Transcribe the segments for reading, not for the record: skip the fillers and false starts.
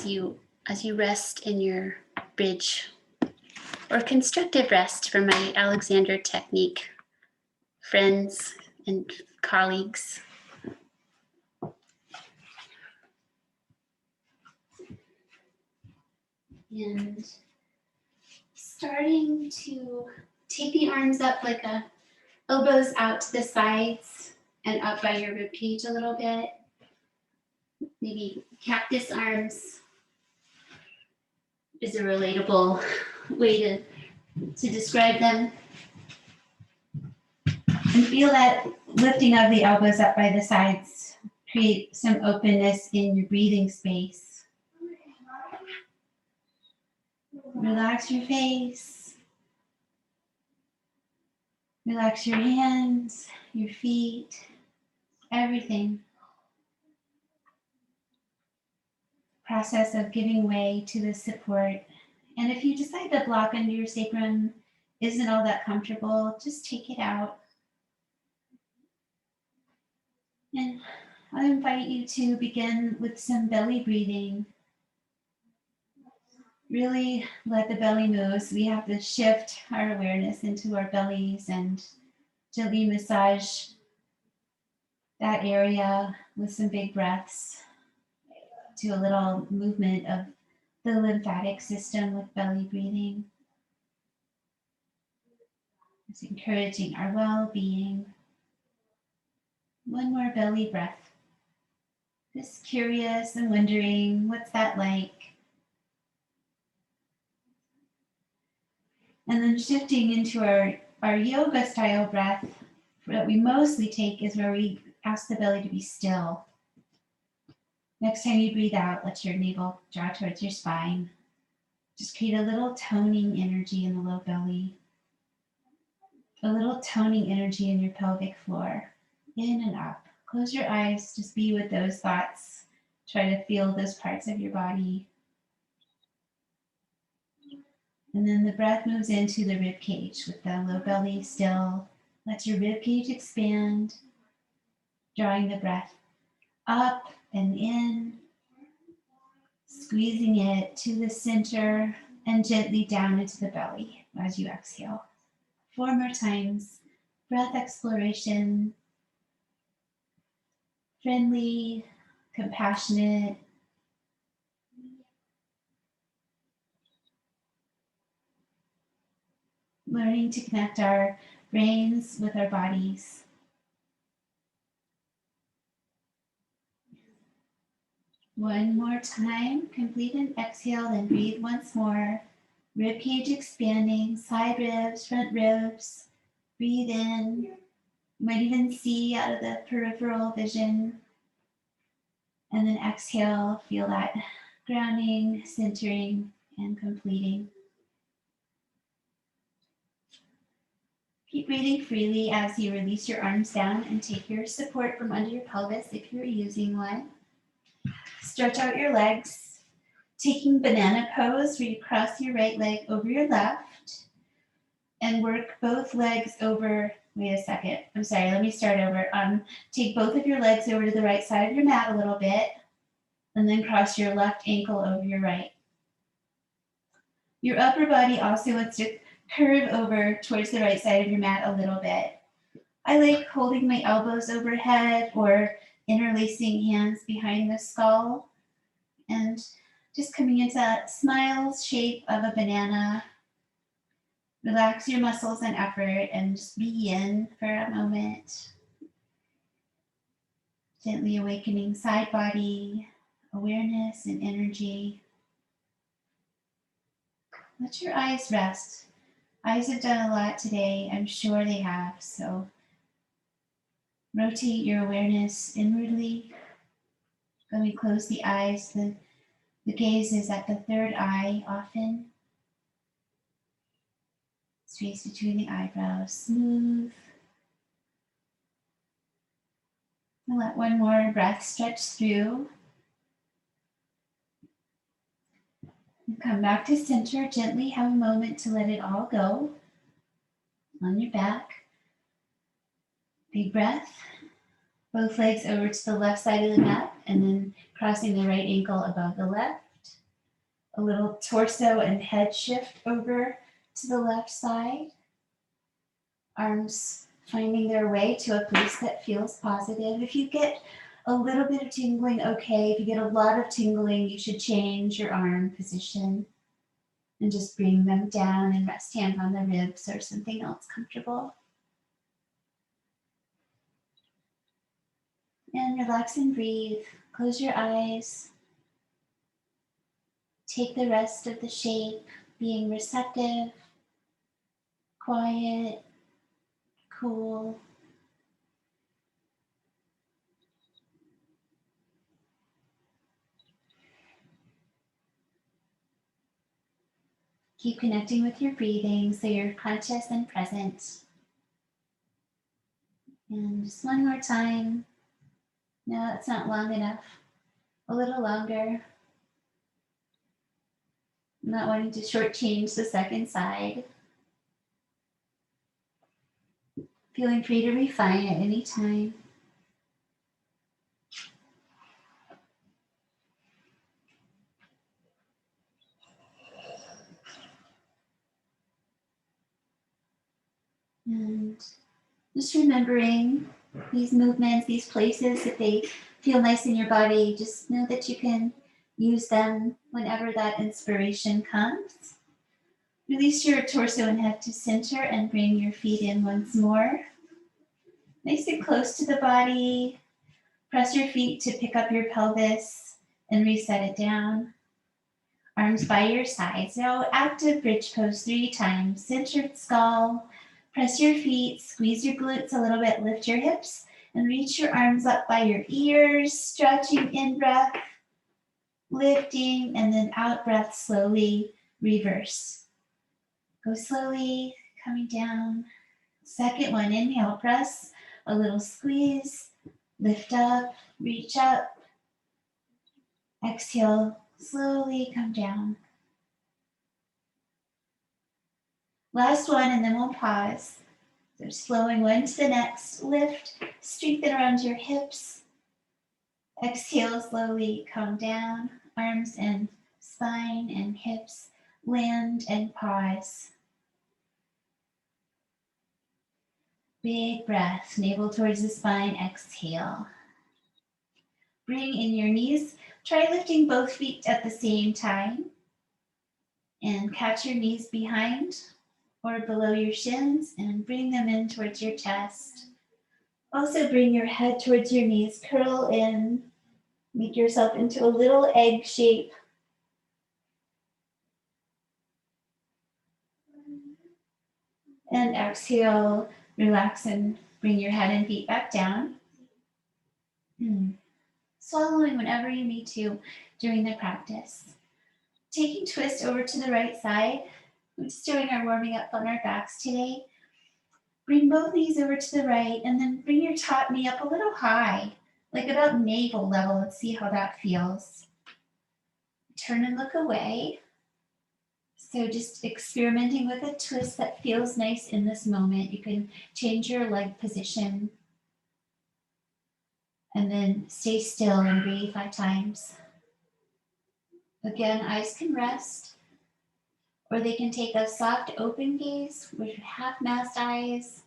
you rest in your bridge or constructive rest for my Alexander technique friends and colleagues. And starting to take the arms up like elbows out to the sides and up by your rib cage a little bit. Maybe cactus arms is a relatable way to describe them. And feel that lifting of the elbows up by the sides create some openness in your breathing space. Relax your face. Relax your hands, your feet, everything. Process of giving way to the support. And if you decide the block under your sacrum isn't all that comfortable, just take it out. And I invite you to begin with some belly breathing. Really let the belly move. So we have to shift our awareness into our bellies and gently massage that area with some big breaths. Do a little movement of the lymphatic system with belly breathing. It's encouraging our well-being. One more belly breath. Just curious and wondering, what's that like? And then shifting into our yoga style breath that we mostly take is where we ask the belly to be still. Next time you breathe out, let your navel draw towards your spine. Just create a little toning energy in the low belly. A little toning energy in your pelvic floor. In and up. Close your eyes, just be with those thoughts. Try to feel those parts of your body. And then the breath moves into the rib cage with the low belly still. Let your rib cage expand, drawing the breath up and in, squeezing it to the center and gently down into the belly as you exhale. 4 more times. Breath exploration. Friendly, compassionate. Learning to connect our brains with our bodies. One more time. Complete an exhale, then breathe once more. Rib cage expanding, side ribs, front ribs. Breathe in. You might even see out of the peripheral vision. And then exhale, feel that grounding, centering, and completing. Keep breathing freely as you release your arms down and take your support from under your pelvis if you're using one. Stretch out your legs, taking banana pose where you cross your right leg over your left and work both legs over. Wait a second. I'm sorry. Let me start over. Take both of your legs over to the right side of your mat a little bit and then cross your left ankle over your right. Your upper body also wants to curve over towards the right side of your mat a little bit. I like holding my elbows overhead or interlacing hands behind the skull and just coming into that smile shape of a banana. Relax your muscles and effort and just be in for a moment. Gently awakening side body, awareness and energy. Let your eyes rest. Eyes have done a lot today. I'm sure they have. So rotate your awareness inwardly. When we close the eyes, the gaze is at the third eye often. Space between the eyebrows, smooth. And let one more breath stretch through. And come back to center. Gently have a moment to let it all go. On your back. Big breath. Both legs over to the left side of the mat and then crossing the right ankle above the left. A little torso and head shift over to the left side. Arms finding their way to a place that feels positive. If you get a little bit of tingling, okay. If you get a lot of tingling, you should change your arm position and just bring them down and rest hand on the ribs or something else comfortable. And relax and breathe. Close your eyes. Take the rest of the shape, being receptive, quiet, cool. Keep connecting with your breathing so you're conscious and present. And just one more time. No, that's not long enough. A little longer. Not wanting to shortchange the second side. Feeling free to refine at any time. And just remembering these movements, these places, if they feel nice in your body, just know that you can use them whenever that inspiration comes. Release your torso and head to center and bring your feet in once more. Nice and close to the body. Press your feet to pick up your pelvis and reset it down. Arms by your sides. Now active bridge pose 3 times. Centered skull. Press your feet, squeeze your glutes a little bit, lift your hips, and reach your arms up by your ears, stretching in breath, lifting, and then out breath, slowly reverse. Go slowly, coming down. Second one, inhale, press, a little squeeze, lift up, reach up. Exhale, slowly come down. Last one, and then we'll pause. So just flowing one to the next, lift, strengthen around your hips. Exhale, slowly come down, arms and spine and hips, land and pause. Big breath, navel towards the spine, exhale. Bring in your knees, try lifting both feet at the same time. And catch your knees behind or below your shins and bring them in towards your chest. Also bring your head towards your knees, curl in, make yourself into a little egg shape. And exhale, relax and bring your head and feet back down. Swallowing whenever you need to during the practice. Taking twist over to the right side. We're just doing our warming up on our backs today. Bring both knees over to the right and then bring your top knee up a little high, like about navel level. Let's see how that feels. Turn and look away. So just experimenting with a twist that feels nice in this moment. You can change your leg position and then stay still and breathe 5 times. Again, eyes can rest, or they can take a soft open gaze with half-masked eyes,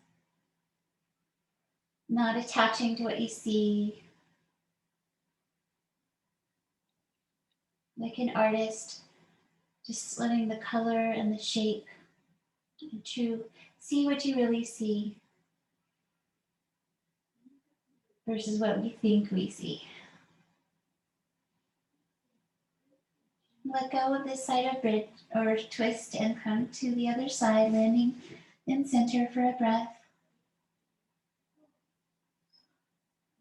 not attaching to what you see. Like an artist, just letting the color and the shape to see what you really see versus what we think we see. Let go of this side of bridge or twist and come to the other side, landing in center for a breath.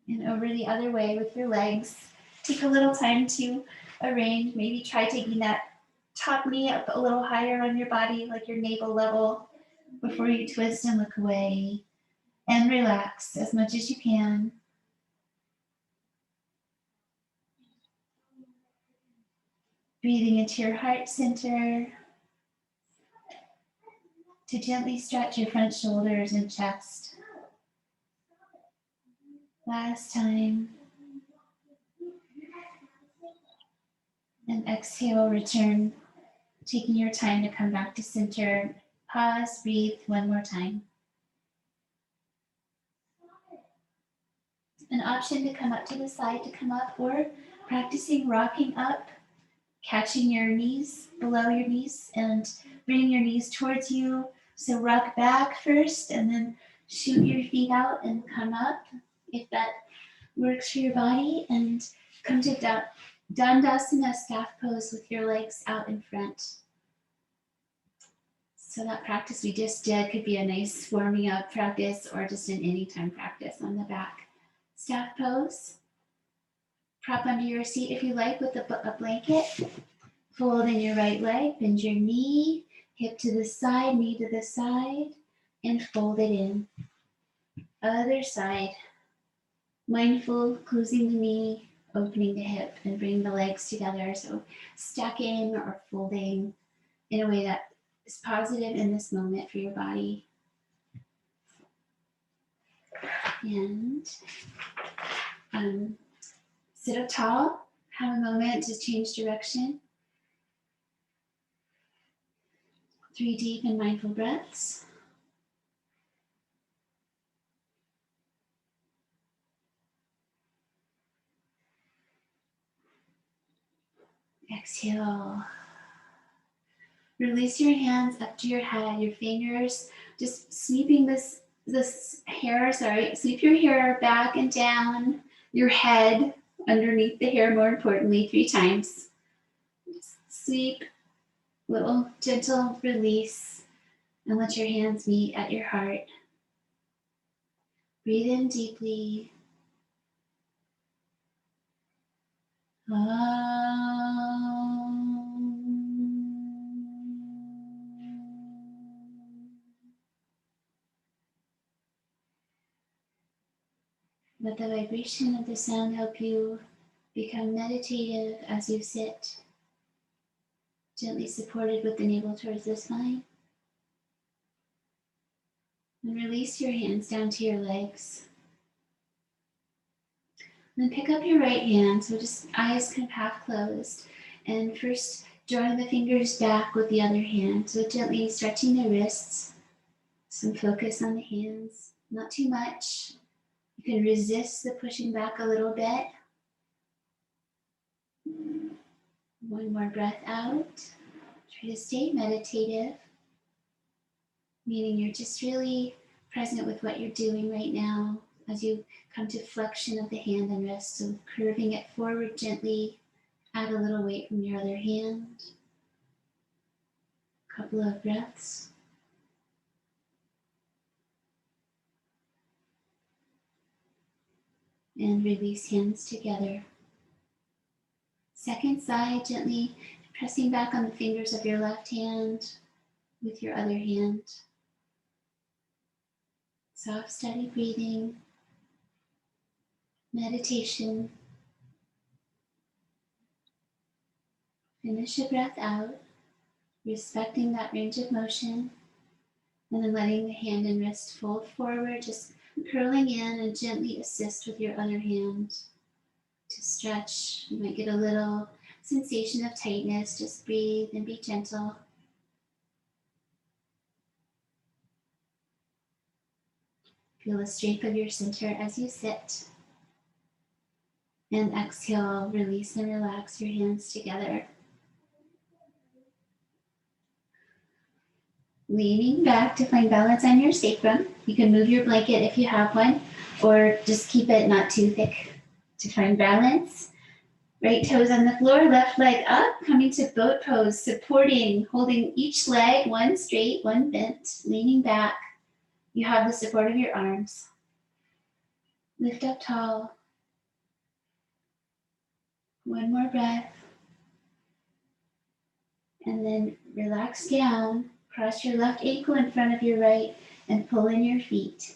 And over the other way with your legs. Take a little time to arrange. Maybe try taking that top knee up a little higher on your body, like your navel level, before you twist and look away. And relax as much as you can. Breathing into your heart center to gently stretch your front shoulders and chest. Last time. And exhale, return, taking your time to come back to center. Pause, breathe one more time. An option to come up to the side to come up, or practicing rocking up, catching your knees below your knees and bringing your knees towards you. So rock back first and then shoot your feet out and come up if that works for your body, and come to Dandasana, staff pose with your legs out in front. So that practice we just did could be a nice warming up practice or just an anytime practice on the back. Staff pose. Prop under your seat if you like with a blanket. Fold in your right leg, bend your knee, hip to the side, knee to the side, and fold it in. Other side. Mindful, closing the knee, opening the hip, and bring the legs together. So stacking or folding in a way that is positive in this moment for your body. And sit up tall, have a moment to change direction. 3 deep and mindful breaths. Exhale. Release your hands up to your head, your fingers just sweeping this hair, sweep your hair back and down, your head underneath the hair, more importantly, 3 times. Sweep, little gentle release, and let your hands meet at your heart. Breathe in deeply. Let the vibration of the sound help you become meditative as you sit, gently supported with the navel towards the spine. And release your hands down to your legs. And then pick up your right hand, so just eyes kind of half closed. And first drawing the fingers back with the other hand, so gently stretching the wrists. Some focus on the hands, not too much. You can resist the pushing back a little bit. One more breath out. Try to stay meditative, meaning you're just really present with what you're doing right now as you come to flexion of the hand and wrist. So curving it forward gently, add a little weight from your other hand. A couple of breaths. And release hands together. Second side, gently pressing back on the fingers of your left hand with your other hand. Soft, steady breathing, meditation. Finish a breath out, respecting that range of motion, and then letting the hand and wrist fold forward, just curling in and gently assist with your other hand to stretch. You might get a little sensation of tightness. Just breathe and be gentle. Feel the strength of your center as you sit. And exhale, release and relax your hands together. Leaning back to find balance on your sacrum. You can move your blanket if you have one, or just keep it not too thick to find balance. Right toes on the floor, left leg up, coming to boat pose, supporting, holding each leg, one straight, one bent, leaning back. You have the support of your arms. Lift up tall. One more breath. And then relax down. Cross your left ankle in front of your right and pull in your feet.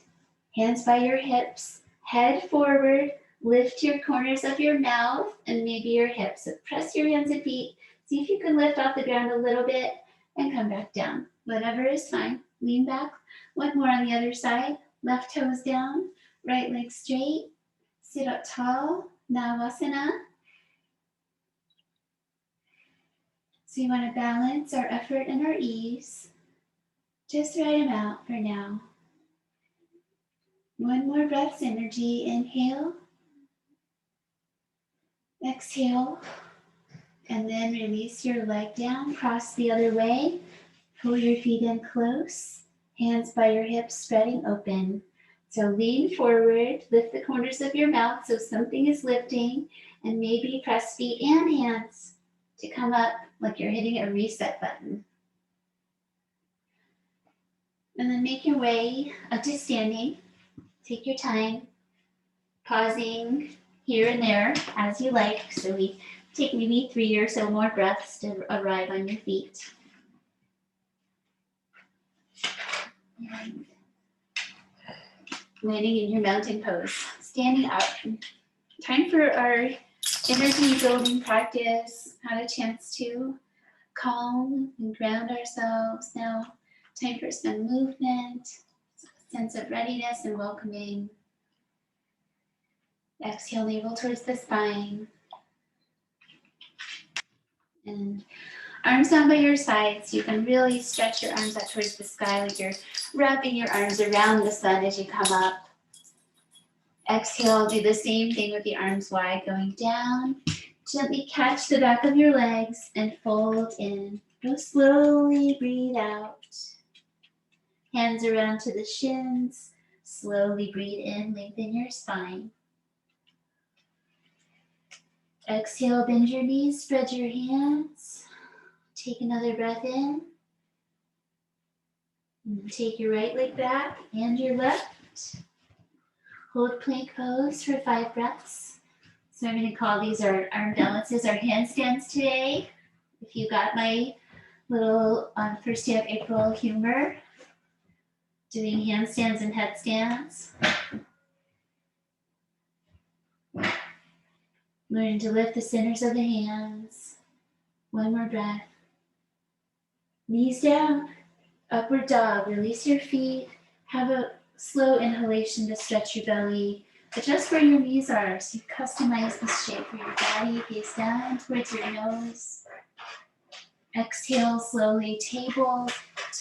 Hands by your hips, head forward. Lift your corners of your mouth and maybe your hips. So press your hands and feet. See if you can lift off the ground a little bit and come back down. Whatever is fine. Lean back. One more on the other side. Left toes down, right leg straight. Sit up tall. Navasana. So you want to balance our effort and our ease. Just right amount for now. One more breath's energy. Inhale. Exhale. And then release your leg down. Cross the other way. Pull your feet in close. Hands by your hips, spreading open. So lean forward. Lift the corners of your mouth so something is lifting. And maybe press feet and hands to come up like you're hitting a reset button. And then make your way up to standing. Take your time, pausing here and there as you like. So we take maybe 3 or so more breaths to arrive on your feet. And landing in your mountain pose. Standing up. Time for our energy building practice. Had a chance to calm and ground ourselves. Now, time for some movement, sense of readiness and welcoming. Exhale, navel towards the spine. And arms down by your sides. You can really stretch your arms up towards the sky like you're wrapping your arms around the sun as you come up. Exhale, do the same thing with the arms wide, going down. Gently catch the back of your legs and fold in. Go slowly, breathe out. Hands around to the shins. Slowly breathe in, lengthen your spine. Exhale, bend your knees, spread your hands. Take another breath in. And take your right leg back and your left. Hold plank pose for 5 breaths. So I'm going to call these our arm balances, our handstands today. If you got my little first day of April humor, doing handstands and headstands. Learn to lift the centers of the hands. One more breath. Knees down, upward dog. Release your feet. Have a slow inhalation to stretch your belly. Adjust where your knees are, so you customize this shape for your body. Gaze down towards your nose. Exhale slowly, table,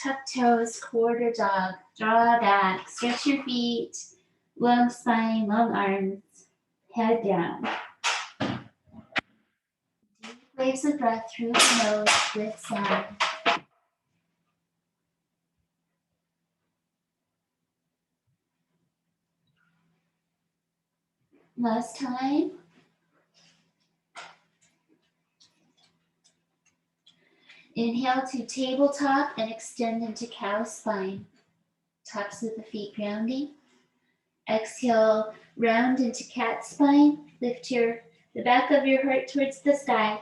tuck toes, quarter dog. Draw back, stretch your feet, long spine, long arms, head down. Deep waves of breath through the nose with sound. Last time. Inhale to tabletop and extend into cow spine. Tops of the feet grounding. Exhale, round into cat spine. Lift the back of your heart towards the sky.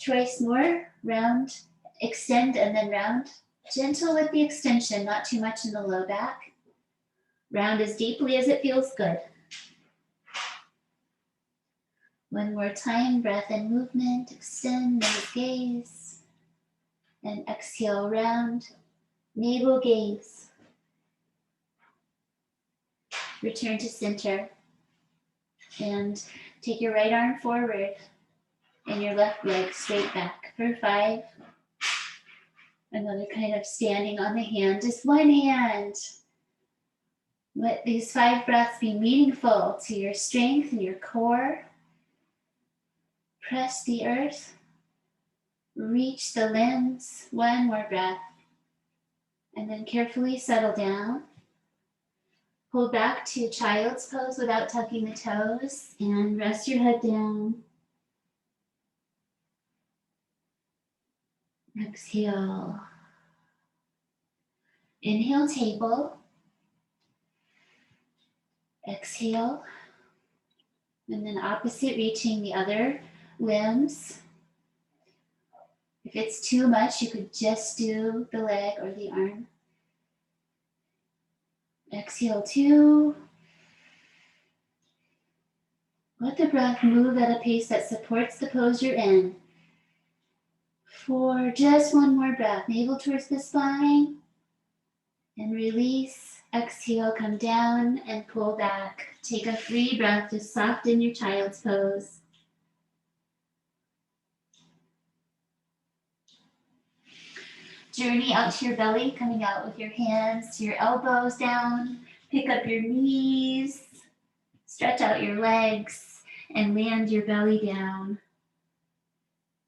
Twice more. Round, extend, and then round. Gentle with the extension, not too much in the low back. Round as deeply as it feels good. One more time, breath and movement. Extend, nose gaze. And exhale, round, navel gaze. Return to center. And take your right arm forward and your left leg straight back for 5. Another kind of standing on the hand, just one hand. Let these 5 breaths be meaningful to your strength and your core. Press the earth. Reach the limbs. One more breath. And then carefully settle down. Pull back to child's pose without tucking the toes and rest your head down. Exhale. Inhale, table. Exhale. And then opposite, reaching the other limbs. If it's too much, you could just do the leg or the arm. Exhale, 2. Let the breath move at a pace that supports the pose you're in. 4, just one more breath. Navel towards the spine. And release. Exhale, come down and pull back. Take a free breath to soften your child's pose. Journey out to your belly, coming out with your hands to your elbows down. Pick up your knees, stretch out your legs, and land your belly down.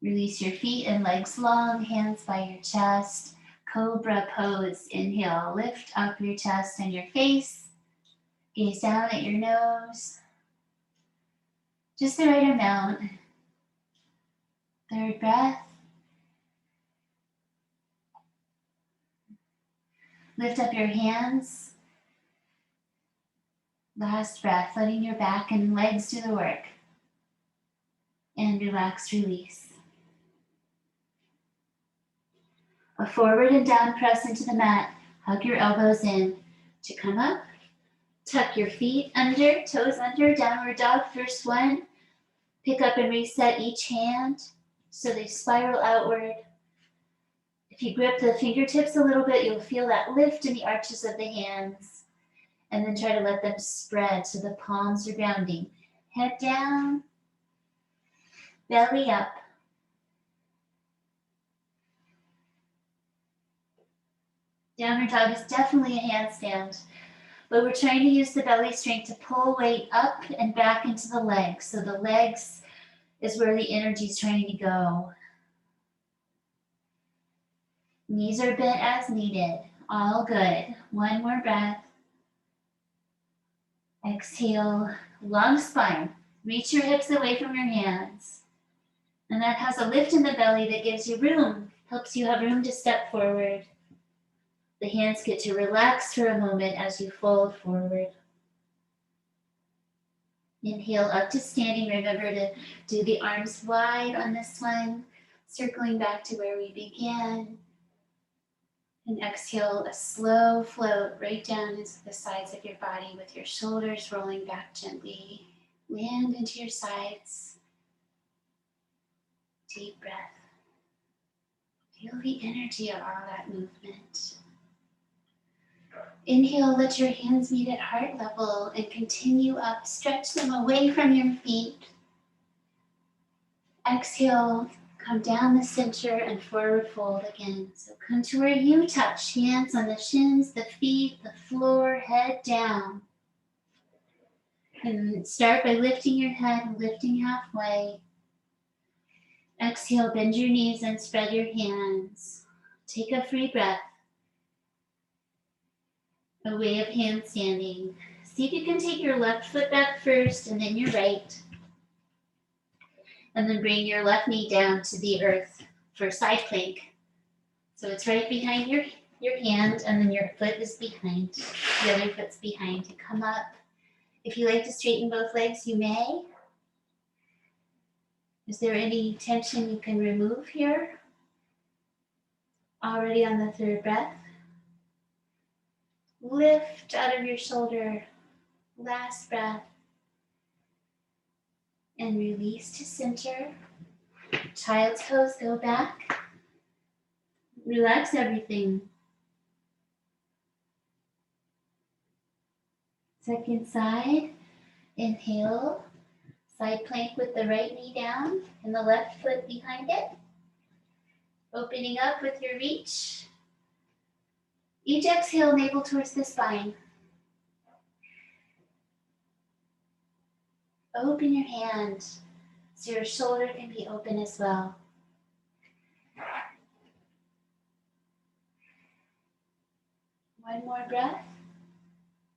Release your feet and legs long, hands by your chest. Cobra pose. Inhale, lift up your chest and your face. Gaze down at your nose. Just the right amount. Third breath. Lift up your hands. Last breath, letting your back and legs do the work. And relax, release. A forward and down press into the mat. Hug your elbows in to come up. Tuck your feet under, toes under, downward dog. First one. Pick up and reset each hand so they spiral outward. If you grip the fingertips a little bit, you'll feel that lift in the arches of the hands. And then try to let them spread so the palms are grounding. Head down, belly up. Downward dog is definitely a handstand, but we're trying to use the belly strength to pull weight up and back into the legs. So the legs is where the energy is trying to go. Knees are bent as needed. All good. One more breath. Exhale, long spine. Reach your hips away from your hands. And that has a lift in the belly that gives you room, helps you have room to step forward. The hands get to relax for a moment as you fold forward. Inhale up to standing. Remember to do the arms wide on this one, circling back to where we began. And exhale, a slow float right down into the sides of your body with your shoulders rolling back gently. Land into your sides. Deep breath. Feel the energy of all that movement. Inhale, let your hands meet at heart level and continue up. Stretch them away from your feet. Exhale, come down the center and forward fold again. So come to where you touch, hands on the shins, the feet, the floor, head down. And start by lifting your head, lifting halfway. Exhale, bend your knees and spread your hands. Take a free breath. A way of handstanding. See if you can take your left foot back first and then your right. And then bring your left knee down to the earth for side plank. So it's right behind your hand and then your foot is behind. The other foot's behind. You come up. If you like to straighten both legs, you may. Is there any tension you can remove here? Already on the third breath. Lift out of your shoulder. Last breath. And release to center. Child's pose, go back. Relax everything. Second side. Inhale. Side plank with the right knee down and the left foot behind it. Opening up with your reach. Each exhale, navel towards the spine. Open your hand so your shoulder can be open as well. One more breath.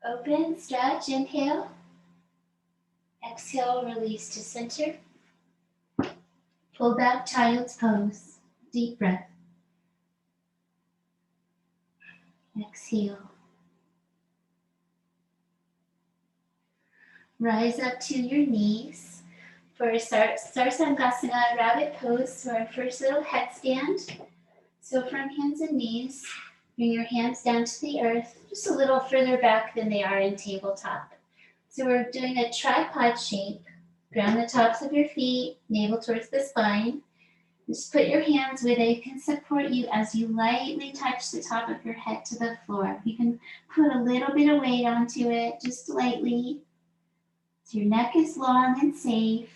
Open, stretch, inhale. Exhale, release to center. Pull back, child's pose. Deep breath. Exhale. Rise up to your knees for Sarsangasana, rabbit pose, for our first little headstand. So from hands and knees, bring your hands down to the earth, just a little further back than they are in tabletop. So we're doing a tripod shape. Ground the tops of your feet, navel towards the spine. Just put your hands where they can support you as you lightly touch the top of your head to the floor. You can put a little bit of weight onto it, just lightly. So your neck is long and safe.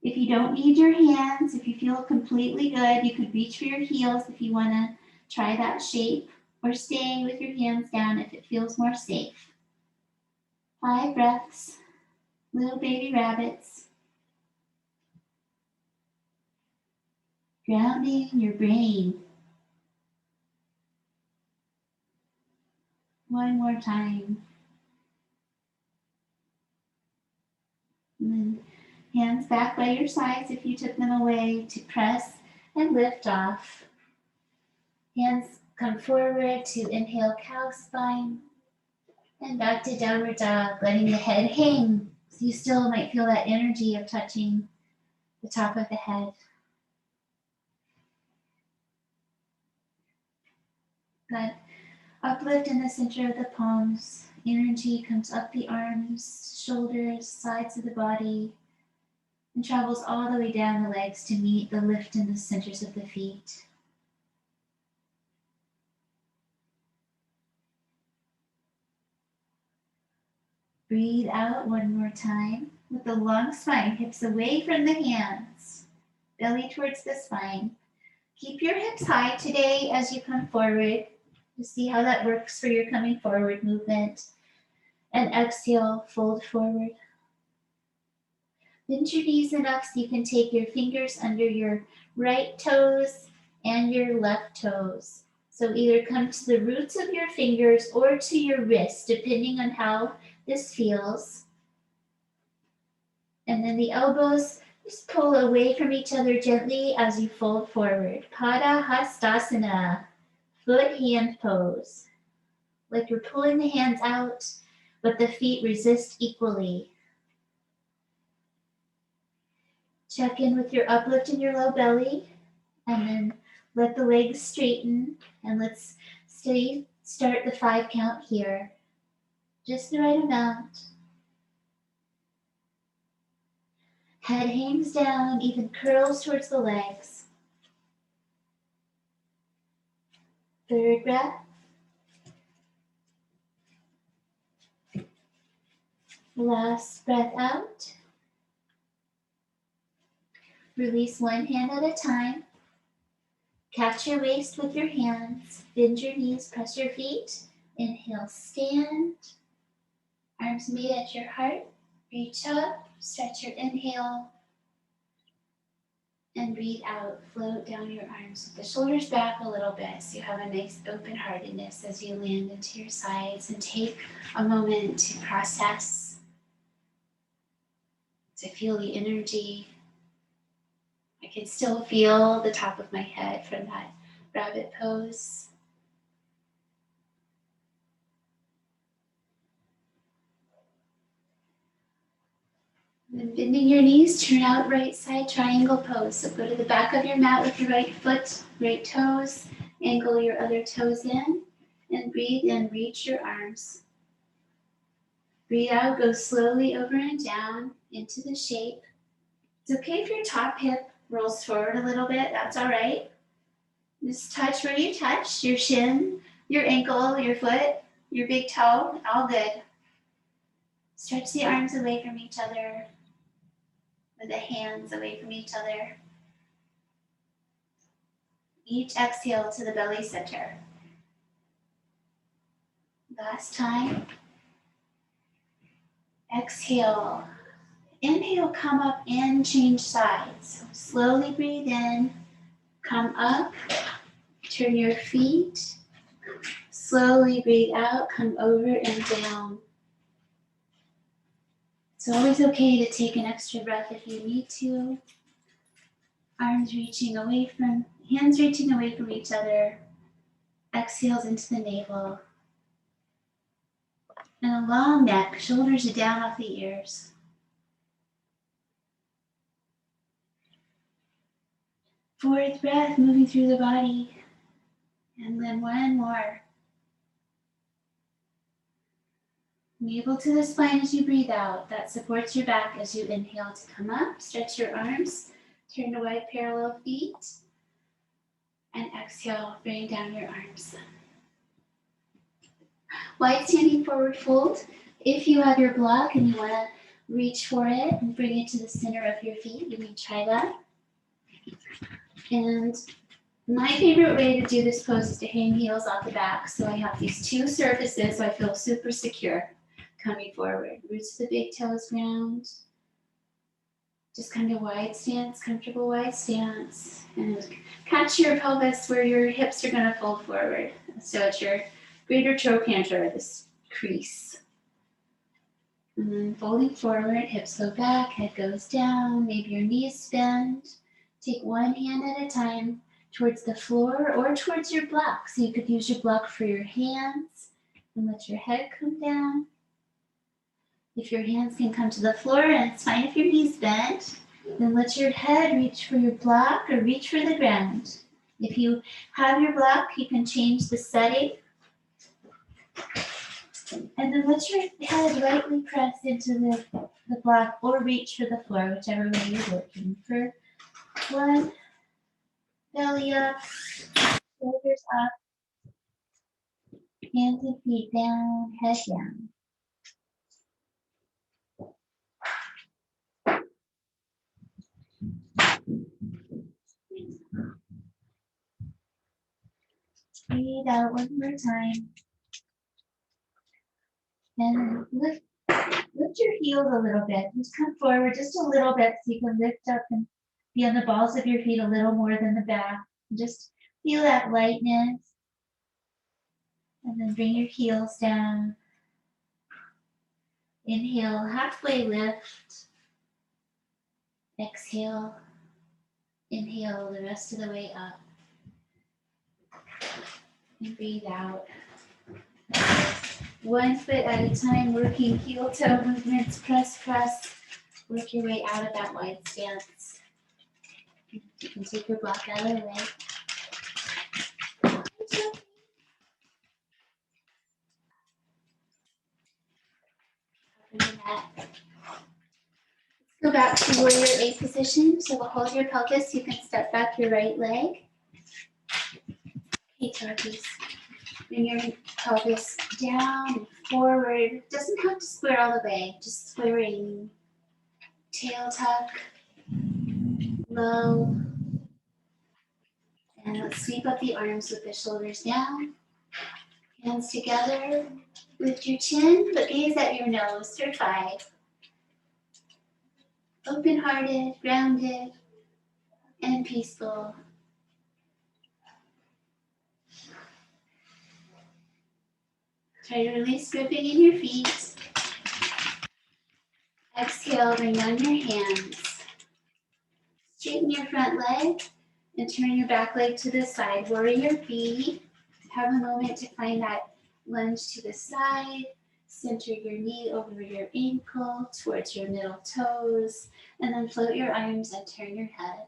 If you don't need your hands, if you feel completely good, you could reach for your heels if you want to try that shape, or staying with your hands down if it feels more safe. 5 breaths, little baby rabbits. Grounding your brain. One more time. And then hands back by your sides if you took them away to press and lift off. Hands come forward to inhale, cow spine, and back to downward dog, letting the head hang. So you still might feel that energy of touching the top of the head. That uplift in the center of the palms. Energy comes up the arms, shoulders, sides of the body, and travels all the way down the legs to meet the lift in the centers of the feet. Breathe out one more time with the long spine, hips away from the hands, belly towards the spine. Keep your hips high today as you come forward to see how that works for your coming forward movement. And exhale, fold forward. Bend your knees enough so you can take your fingers under your right toes and your left toes. So either come to the roots of your fingers or to your wrist, depending on how this feels. And then the elbows just pull away from each other gently as you fold forward. Pada Hastasana, foot hand pose. Like you're pulling the hands out, but the feet resist equally. Check in with your uplift in your low belly, and then let the legs straighten, and let's start the 5 count here. Just the right amount. Head hangs down, even curls towards the legs. 3rd breath. Last breath out. Release one hand at a time. Catch your waist with your hands. Bend your knees, press your feet. Inhale, stand. Arms meet at your heart. Reach up, stretch your inhale. And breathe out, float down your arms with the shoulders back a little bit so you have a nice open-heartedness as you land into your sides, and take a moment to process, to feel the energy. I can still feel the top of my head from that rabbit pose. Then bending your knees, turn out right side triangle pose. So go to the back of your mat with your right foot, right toes, angle your other toes in, and breathe in, reach your arms. Breathe out, go slowly over and down into the shape. It's okay if your top hip rolls forward a little bit, that's all right. Just touch where you touch, your shin, your ankle, your foot, your big toe, all good. Stretch the arms away from each other, with the hands away from each other. Each exhale to the belly center. Last time. Exhale. Inhale, come up and change sides. So slowly breathe in, come up, turn your feet. Slowly breathe out, come over and down. It's always okay to take an extra breath if you need to. Hands reaching away from each other. Exhales into the navel. And a long neck, shoulders are down off the ears. Fourth breath, moving through the body. And then one more. Navel to the spine as you breathe out. That supports your back as you inhale to come up. Stretch your arms. Turn to wide parallel feet. And exhale, bring down your arms. Wide standing forward fold. If you have your block and you want to reach for it and bring it to the center of your feet. You may try that. And my favorite way to do this pose is to hang heels off the back. So I have these two surfaces, so I feel super secure coming forward. Roots of the big toes ground. Just kind of wide stance, comfortable wide stance. And catch your pelvis where your hips are going to fold forward. So it's your greater trochanter, this crease. And then folding forward, hips go back, head goes down, maybe your knees bend. Take one hand at a time towards the floor or towards your block. So you could use your block for your hands and let your head come down. If your hands can come to the floor, and it's fine if your knees bend, then let your head reach for your block or reach for the ground. If you have your block, you can change the setting. And then let your head lightly press into the block or reach for the floor, whichever way you're working. For one, belly up, shoulders up, hands and feet down, head down. Breathe out one more time. And lift your heels a little bit. Just come forward just a little bit so you can lift up and be on the balls of your feet a little more than the back. Just feel that lightness. And then bring your heels down. Inhale, halfway lift. Exhale. Inhale the rest of the way up. And breathe out. One foot at a time, working heel toe movements, press, press. Work your way out of that wide stance. You can take your block out of the way. Let's go back to warrior A position. So we'll hold your pelvis. You can step back your right leg. Okay, turkeys. Bring your pelvis down and forward. It doesn't have to square all the way, just squaring. Tail tuck, low. And let's sweep up the arms with the shoulders down. Hands together. Lift your chin, but gaze at your nose for 5. Open-hearted, grounded, and peaceful. Try to release gripping in your feet. Exhale, bring down your hands. Straighten your front leg and turn your back leg to the side. Warrior B. Have a moment to find that lunge to the side. Center your knee over your ankle towards your middle toes. And then float your arms and turn your head.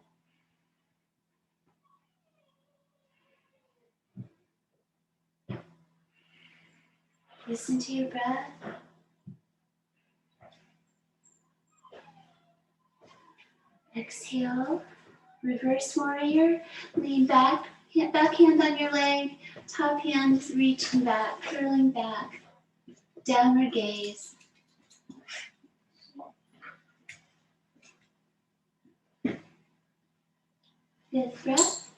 Listen to your breath. Exhale. Reverse warrior. Lean back. Back hand on your leg. Top hand is reaching back, curling back. Downward gaze. Fifth breath.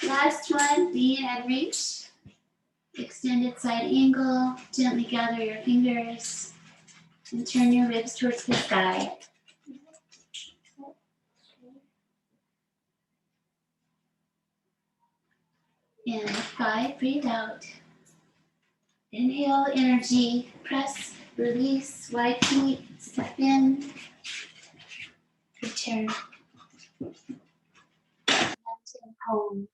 Last one. Lean and reach. Extended side angle. Gently gather your fingers and turn your ribs towards the sky. And 5, breathe out. Inhale, energy, press, release, wide feet, step in, return. Mountain home,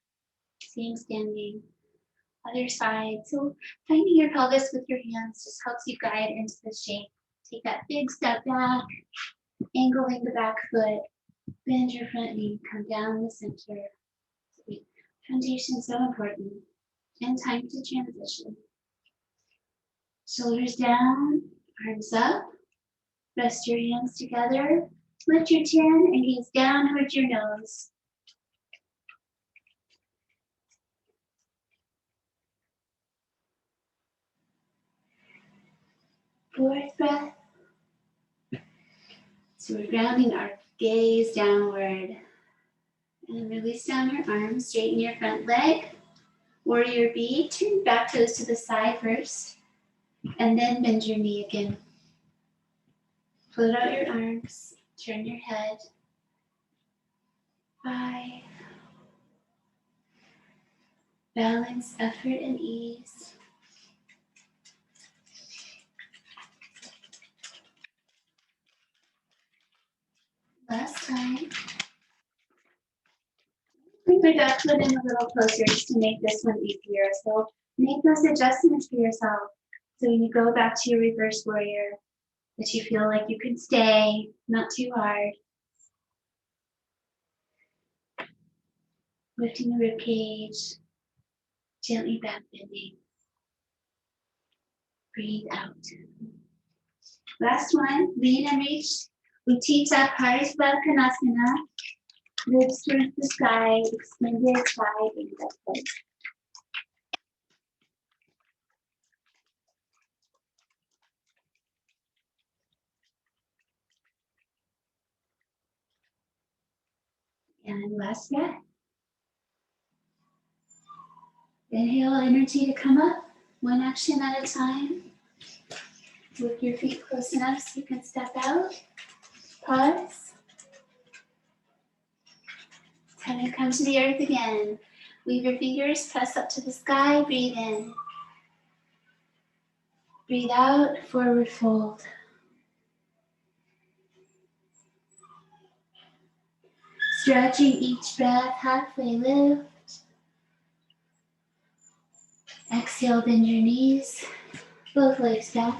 same standing, other side. So finding your pelvis with your hands just helps you guide into the shape. Take that big step back, angling the back foot, bend your front knee, come down the center. Foundation is so important. And time to transition. Shoulders down, arms up. Rest your hands together. Lift your chin and gaze down towards your nose. Fourth breath. So we're grounding our gaze downward. And release down your arms, straighten your front leg. Warrior B, turn back toes to the side first. And then bend your knee again. Float out your arms, turn your head. 5. Balance, effort, and ease. Last time. Bring the back foot in a little closer just to make this one easier. So make those adjustments for yourself. So when you go back to your reverse warrior, that you feel like you can stay, not too hard. Lifting the rib cage, gently back bending. Breathe out. Last one, lean and reach. Utthita Parishvara. Lips towards the sky, extended side and left. And last breath. Inhale energy to come up, one action at a time. With your feet close enough so you can step out. Pause. Time to come to the earth again. Weave your fingers, press up to the sky, breathe in. Breathe out, forward fold. Stretching each breath, halfway lift. Exhale, bend your knees, both legs back.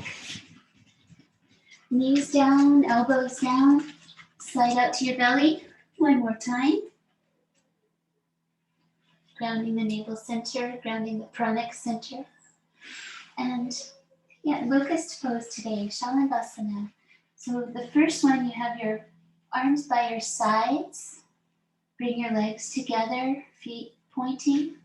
Knees down, elbows down. Slide out to your belly. One more time. Grounding the navel center, grounding the pranic center. And locust pose today, Shalabhasana. So the first one, you have your arms by your sides. Bring your legs together, feet pointing.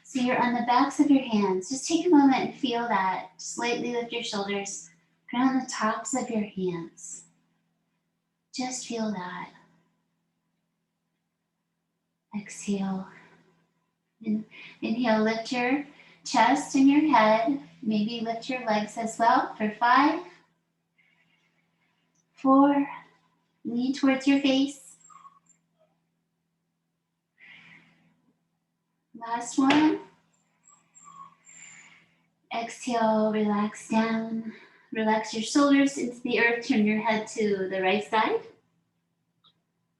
So you're on the backs of your hands. Just take a moment and feel that. Just lightly lift your shoulders. Ground the tops of your hands. Just feel that. Exhale. Inhale, lift your chest and your head. Maybe lift your legs as well for 5, 4. Lean towards your face. Last one. Exhale, relax down. Relax your shoulders into the earth. Turn your head to the right side.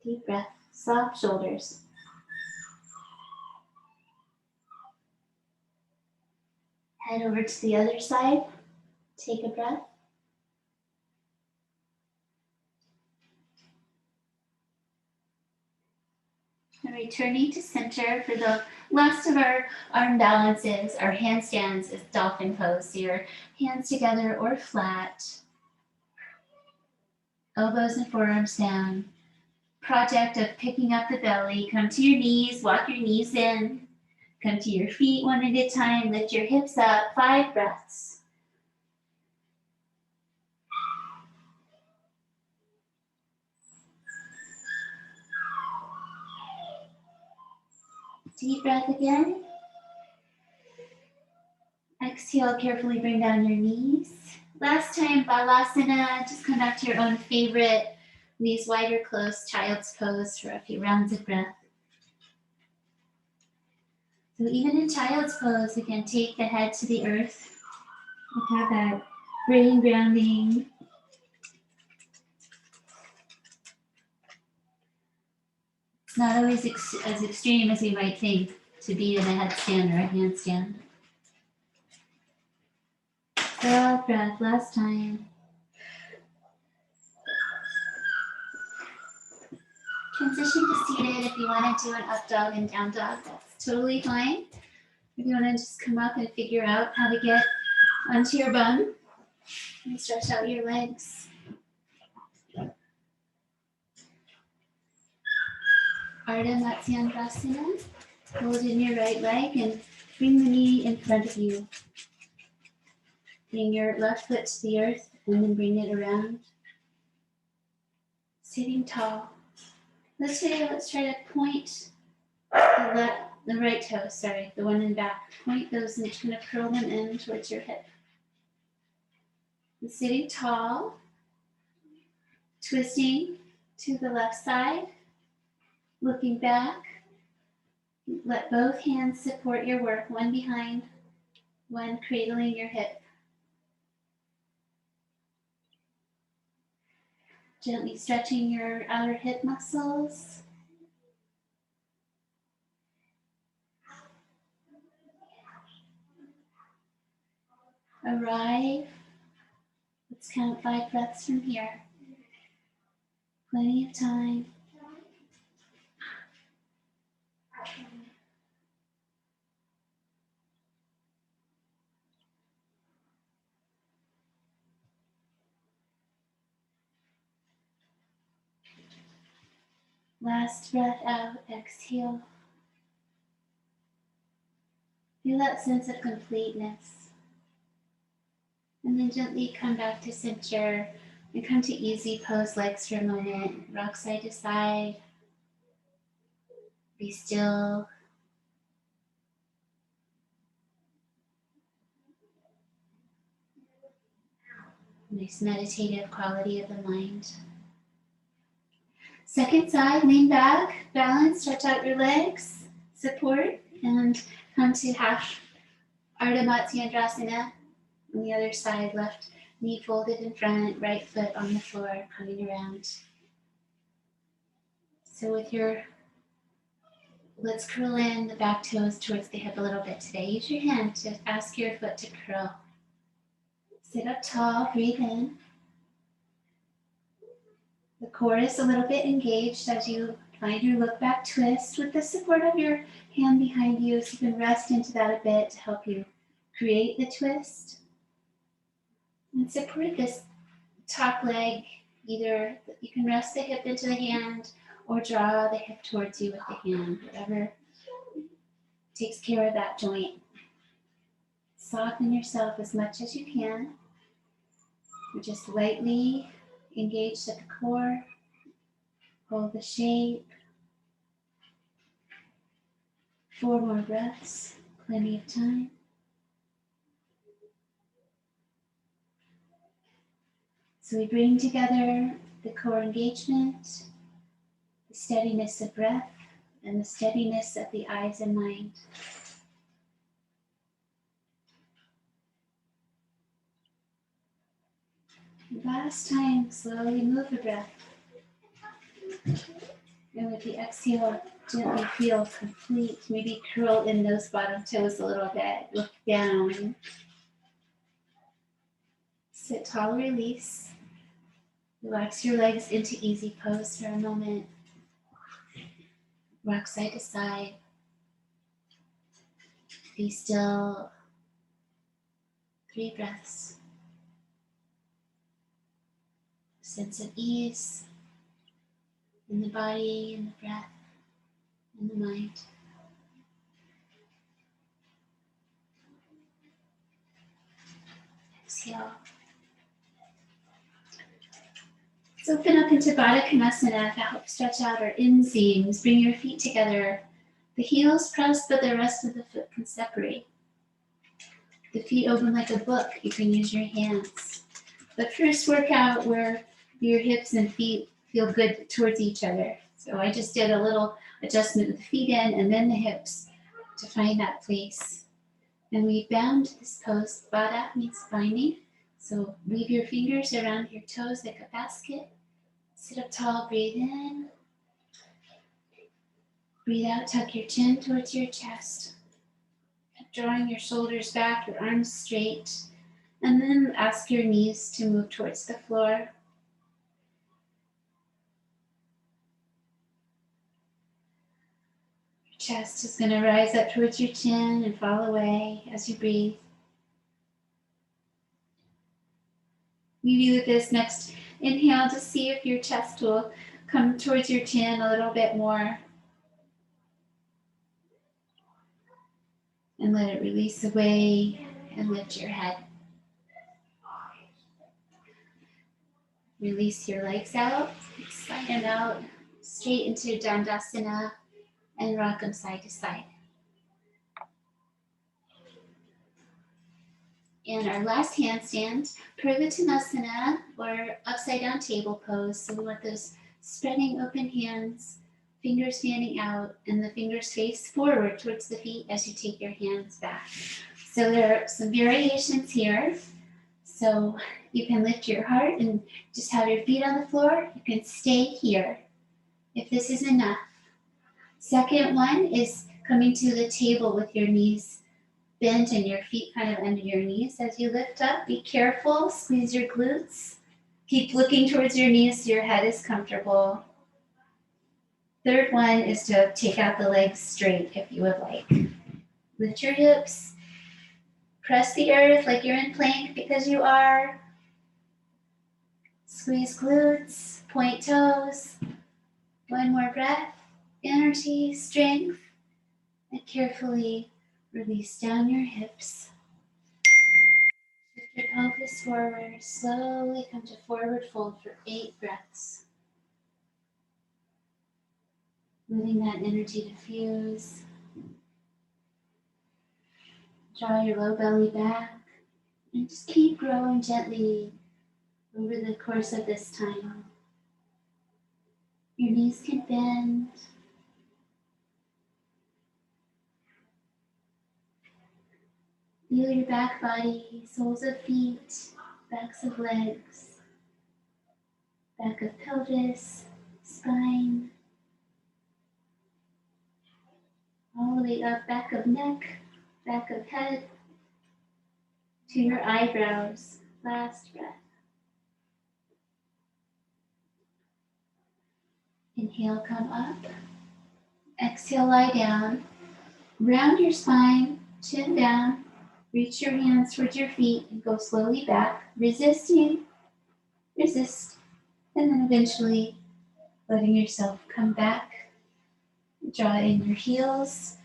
Deep breath, soft shoulders. Head over to the other side. Take a breath. And returning to center for the last of our arm balances, our handstands is dolphin pose. So your hands together or flat. Elbows and forearms down. Project of picking up the belly. Come to your knees, walk your knees in. Come to your feet one at a time. Lift your hips up. 5 breaths. Deep breath again. Exhale, carefully bring down your knees. Last time, Balasana, just come back to your own favorite. Knees wide or close, child's pose for a few rounds of breath. So even in child's pose, again, take the head to the earth. We'll have that brain grounding. It's not always as extreme as we might think to be in a headstand or a handstand. Out breath, last time. Transition to seated. If you want to do an up dog and down dog, that's totally fine. If you want to just come up and figure out how to get onto your bum and stretch out your legs. Ardha Matsyendrasana. Hold in your right leg and bring the knee in front of you. Bring your left foot to the earth and then bring it around. Sitting tall. Let's try to point the right toe, sorry, the one in back. Point those and kind of curl them in towards your hip. And sitting tall, twisting to the left side, looking back. Let both hands support your work, one behind, one cradling your hip. Gently stretching your outer hip muscles. Arrive. Let's count 5 breaths from here. Plenty of time. Last breath out, exhale. Feel that sense of completeness. And then gently come back to center and come to easy pose legs for a moment. Rock side to side. Be still. Nice meditative quality of the mind. Second side, lean back, balance, stretch out your legs, support, and come to half Ardha Matsyendrasana. On the other side, left knee folded in front, right foot on the floor, coming around. So with let's curl in the back toes towards the hip a little bit today. Use your hand to ask your foot to curl. Sit up tall, breathe in. The core is a little bit engaged as you find your look back twist with the support of your hand behind you, so you can rest into that a bit to help you create the twist. And support this top leg, either you can rest the hip into the hand or draw the hip towards you with the hand, whatever takes care of that joint. Soften yourself as much as you can. You're just lightly engaged at the core. Hold the shape. 4 more breaths, plenty of time. So we bring together the core engagement, the steadiness of breath, and the steadiness of the eyes and mind. Last time, slowly move the breath. And with the exhale, gently feel complete. Maybe curl in those bottom toes a little bit. Look down. Sit tall, release. Relax your legs into easy pose for a moment. Rock side to side. Be still. 3 breaths. Sense of ease in the body, in the breath, in the mind. Exhale. Let's open up into Baddha Konasana to help stretch out our inseams. Bring your feet together. The heels press, but the rest of the foot can separate. The feet open like a book. You can use your hands. But first, work out where your hips and feet feel good towards each other. So I just did a little adjustment with the feet in and then the hips to find that place. And we bound this pose. Baddha means binding. So weave your fingers around your toes like a basket. Sit up tall, breathe in. Breathe out, tuck your chin towards your chest. Drawing your shoulders back, your arms straight. And then ask your knees to move towards the floor. Your chest is going to rise up towards your chin and fall away as you breathe. Maybe with this next inhale, just see if your chest will come towards your chin a little bit more. And let it release away and lift your head. Release your legs out, slide them out straight into Dandasana and rock them side to side. And our last handstand, Purvatanasana, or upside down table pose. So we want those spreading open hands, fingers fanning out, and the fingers face forward towards the feet as you take your hands back. So there are some variations here. So you can lift your heart and just have your feet on the floor. You can stay here if this is enough. Second one is coming to the table with your knees bent and your feet kind of under your knees. As you lift up, be careful, squeeze your glutes. Keep looking towards your knees so your head is comfortable. Third one is to take out the legs straight if you would like. Lift your hips. Press the earth like you're in plank because you are. Squeeze glutes, point toes. One more breath, energy, strength, and carefully release down your hips. Shift your pelvis forward, slowly come to forward fold for 8 breaths. Letting that energy diffuse. Draw your low belly back and just keep growing gently over the course of this time. Your knees can bend. Feel your back body, soles of feet, backs of legs, back of pelvis, spine, all the way up, back of neck, back of head, to your eyebrows. Last breath. Inhale, come up. Exhale, lie down. Round your spine, chin down. Reach your hands towards your feet and go slowly back, resisting, resist, and then eventually letting yourself come back. Draw in your heels.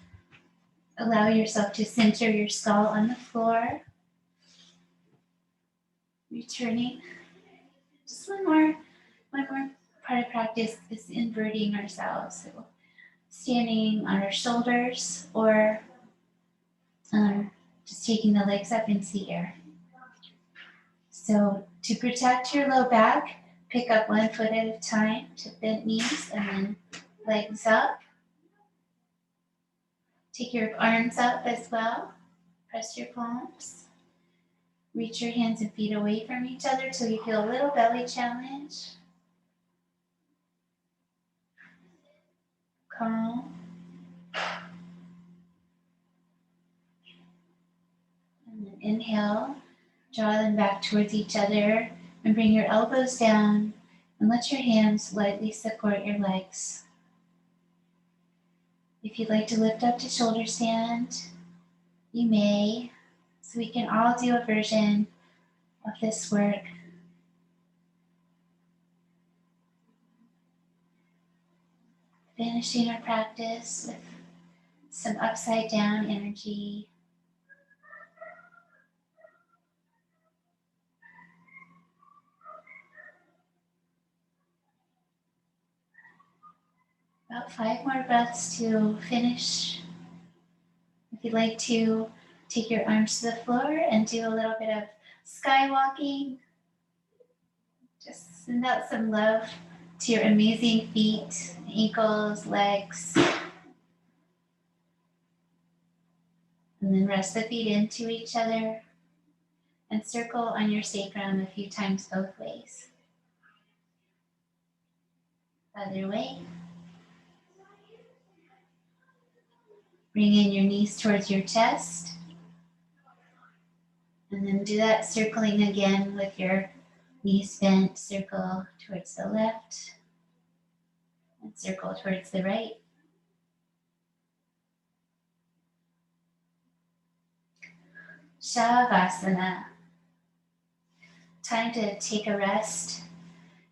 Allow yourself to center your skull on the floor. Returning. Just one more part of practice is inverting ourselves. So standing on our shoulders or just taking the legs up into the air. So to protect your low back, pick up one foot at a time to bent knees and then legs up. Take your arms up as well. Press your palms. Reach your hands and feet away from each other till you feel a little belly challenge. Calm. And then inhale. Draw them back towards each other and bring your elbows down and let your hands lightly support your legs. If you'd like to lift up to shoulder stand, you may. So we can all do a version of this work. Finishing our practice with some upside down energy. About 5 more breaths to finish. If you'd like to take your arms to the floor and do a little bit of skywalking, just send out some love to your amazing feet, ankles, legs. And then rest the feet into each other and circle on your sacrum a few times both ways. Other way. Bring in your knees towards your chest. And then do that circling again with your knees bent. Circle towards the left and circle towards the right. Shavasana. Time to take a rest.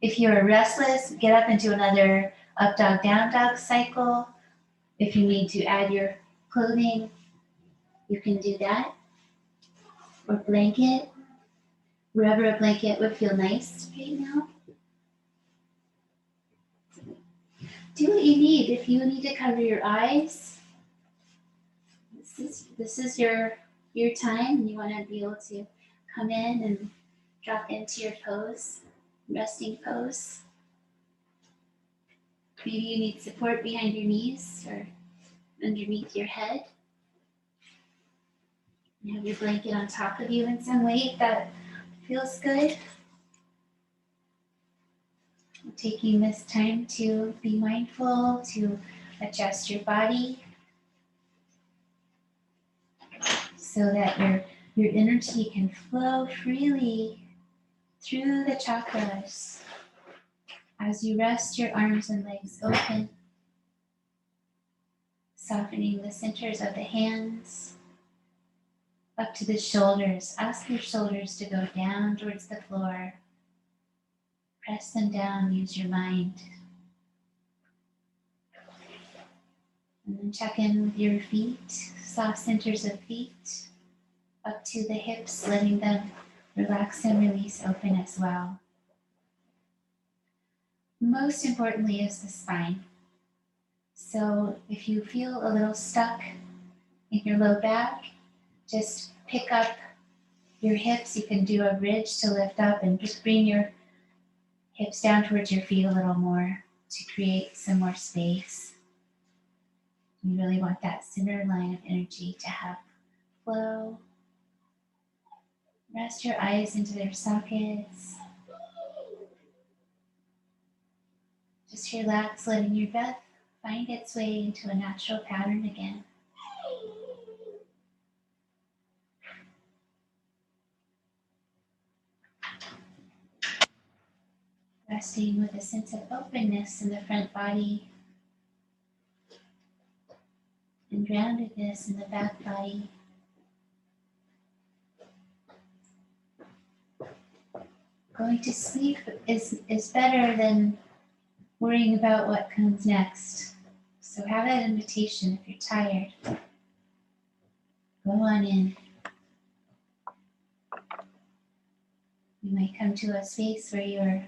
If you're restless, get up and do another up dog, down dog cycle. If you need to add your clothing, you can do that. Or blanket, wherever a blanket would feel nice right now. do what you need. If you need to cover your eyes, this is your time. You want to be able to come in and drop into your pose, resting pose. Maybe you need support behind your knees or underneath your head. You have your blanket on top of you in some way that feels good. Taking this time to be mindful, to adjust your body so that your energy can flow freely through the chakras as you rest your arms and legs open, softening the centers of the hands up to the shoulders. Ask your shoulders to go down towards the floor. Press them down, use your mind. And then check in with your feet, soft centers of feet, up to the hips, letting them relax and release open as well. Most importantly is the spine. So if you feel a little stuck in your low back, just pick up your hips. You can do a bridge to lift up and just bring your hips down towards your feet a little more to create some more space. You really want that center line of energy to have flow. Rest your eyes into their sockets. Just relax, letting your breath find its way into a natural pattern again. Resting with a sense of openness in the front body and groundedness in the back body. Going to sleep is better than worrying about what comes next. So have that invitation if you're tired. Go on in. You might come to a space where you're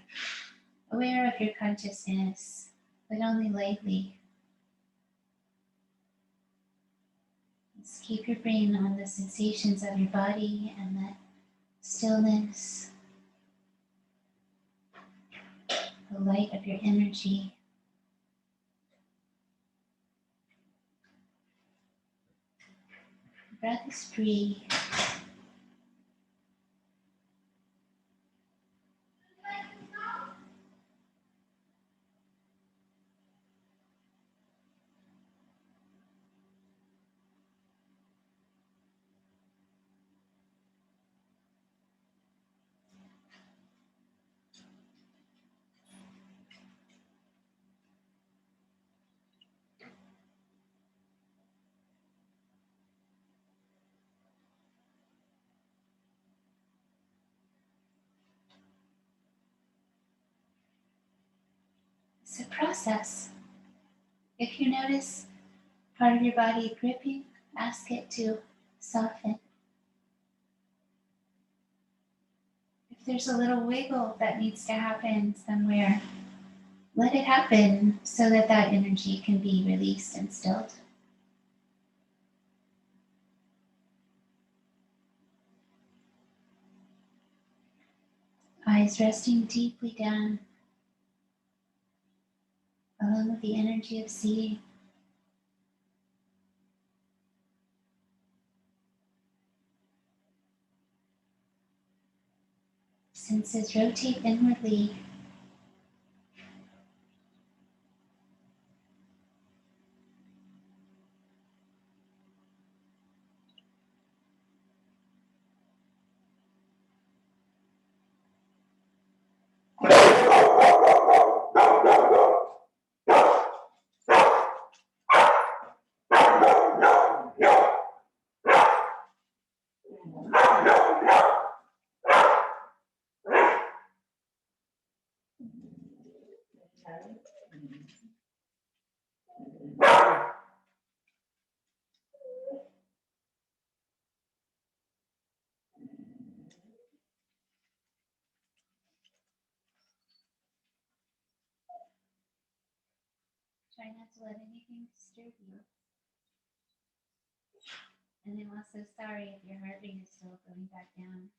aware of your consciousness, but only lightly. Just keep your brain on the sensations of your body and that stillness, the light of your energy. The breath is free. It's a process. If you notice part of your body gripping, ask it to soften. If there's a little wiggle that needs to happen somewhere, let it happen so that that energy can be released and stilled. Eyes resting deeply down, along with the energy of seeing. Senses rotate inwardly. Try not to let anything disturb you. And I'm also sorry if your heart rate is still going back down.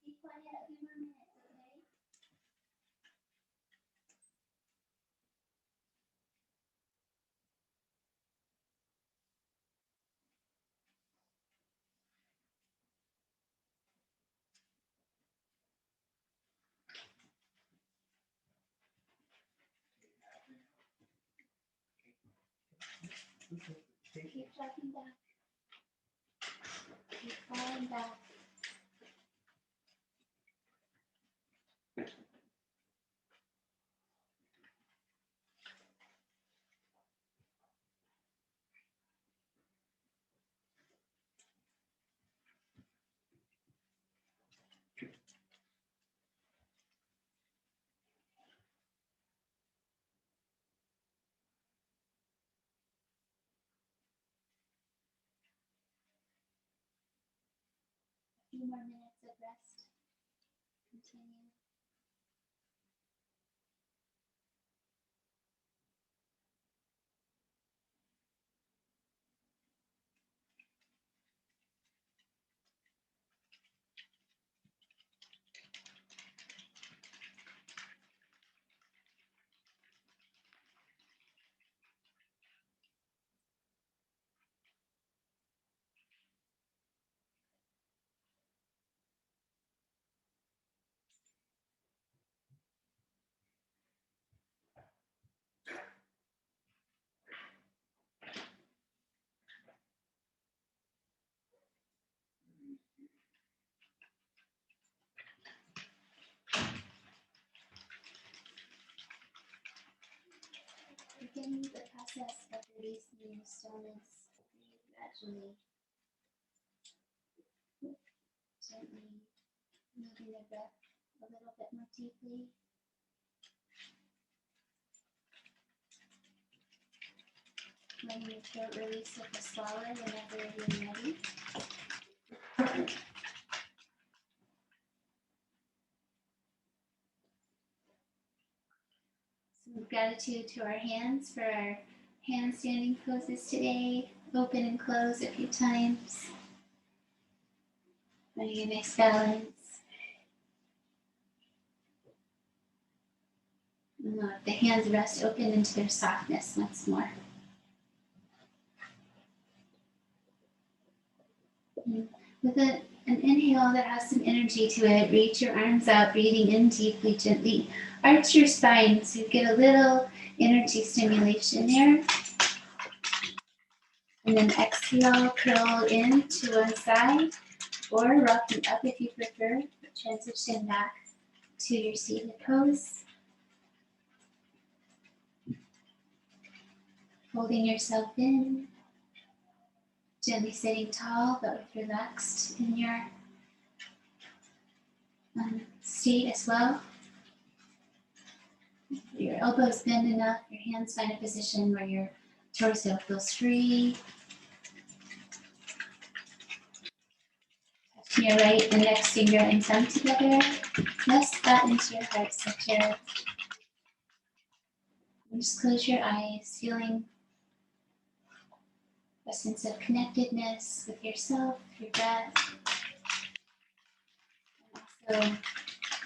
Be quiet a few more minutes, okay? Keep dropping back. Keep falling back. A few more minutes of rest. Continue. Beginning the process of releasing your stillness, breathe gradually, gently moving the breath a little bit more deeply. Letting your throat release with a swallow whenever you're ready. Some gratitude to our hands for our handstanding poses today. Open and close a few times. Finding a nice balance. And let the hands rest open into their softness once more. And with an inhale that has some energy to it, reach your arms out, breathing in deeply, gently. Arch your spine so you get a little energy stimulation there. And then exhale, curl in to one side or rocking up if you prefer. Transition back to your seated pose. Holding yourself in. Gently sitting tall but with relaxed in your state as well. Your elbows bend enough, your hands find a position where your torso feels free. Touching your right index finger and thumb together. Press that into your heart center. And just close your eyes, feeling a sense of connectedness with yourself, your breath, and also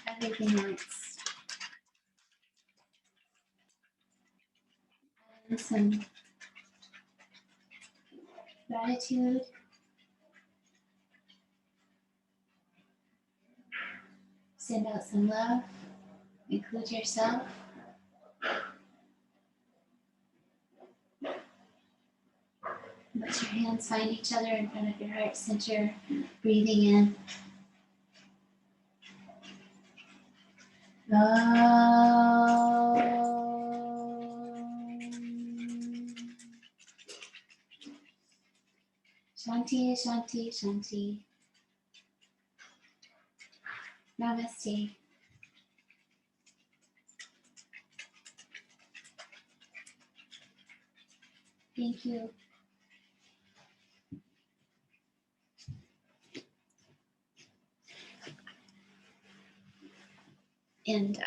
everything else. And some gratitude. Send out some love. Include yourself. Let your hands find each other in front of your heart center. Breathing in. Shanti, Shanti, Shanti. Namaste. Thank you. And